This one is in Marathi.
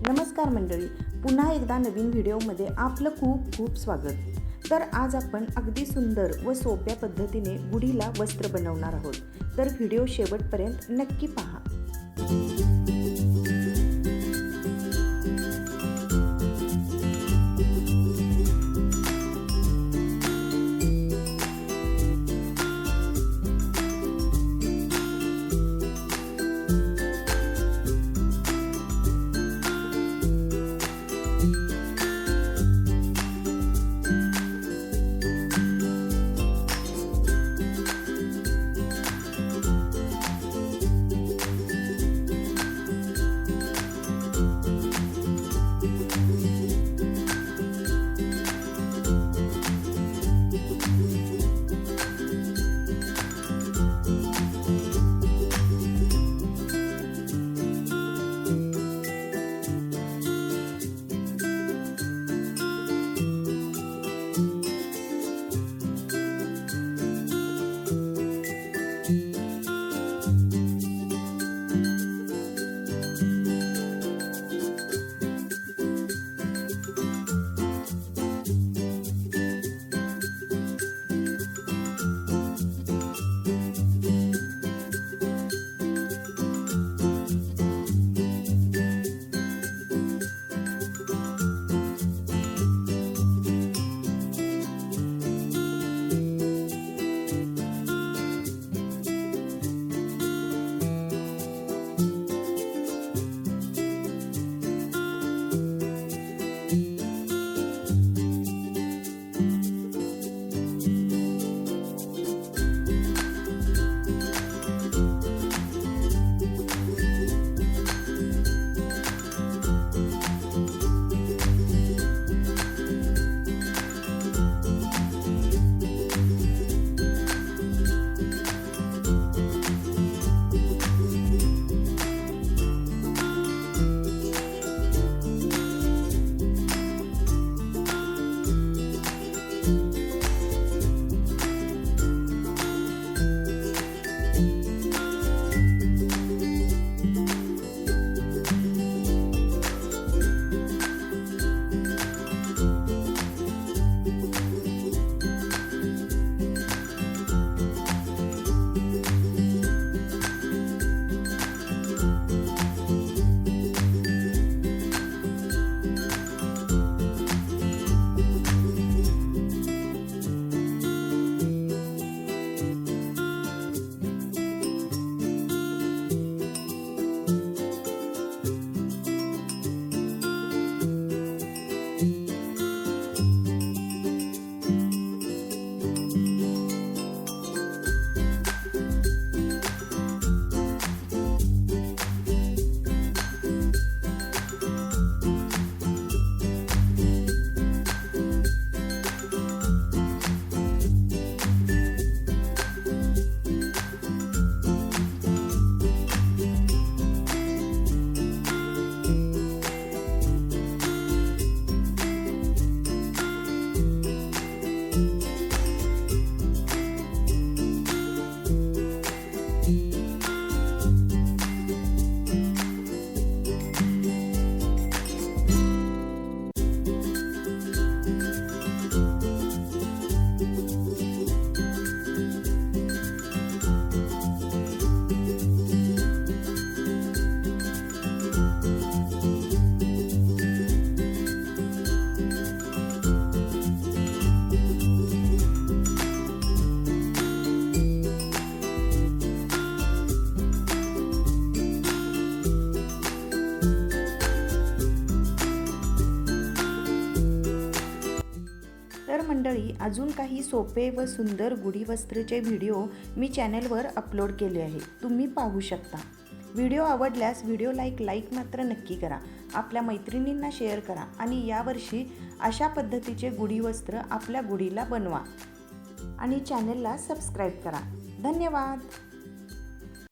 नमस्कार मंडळी, पुन्हा एकदा नवीन व्हिडिओमध्ये आपलं खूप खूप स्वागत। तर आज आपण अगदी सुंदर व सोप्या पद्धतीने गुढीला वस्त्र बनवणार आहोत। तर व्हिडिओ शेवटपर्यंत नक्की पहा। तर मंडळी, अजून काही सोपे व सुंदर गुढी वस्त्रचे व्हिडिओ मी चॅनलवर अपलोड केले आहे, तुम्ही पाहू शकता। व्हिडिओ आवडल्यास व्हिडिओला एक लाईक मात्र नक्की करा, आपल्या मैत्रिणींना शेअर करा आणि यावर्षी अशा पद्धतीचे गुढी वस्त्र आपल्या गुढीला बनवा आणि चॅनलला सबस्क्राईब करा। धन्यवाद।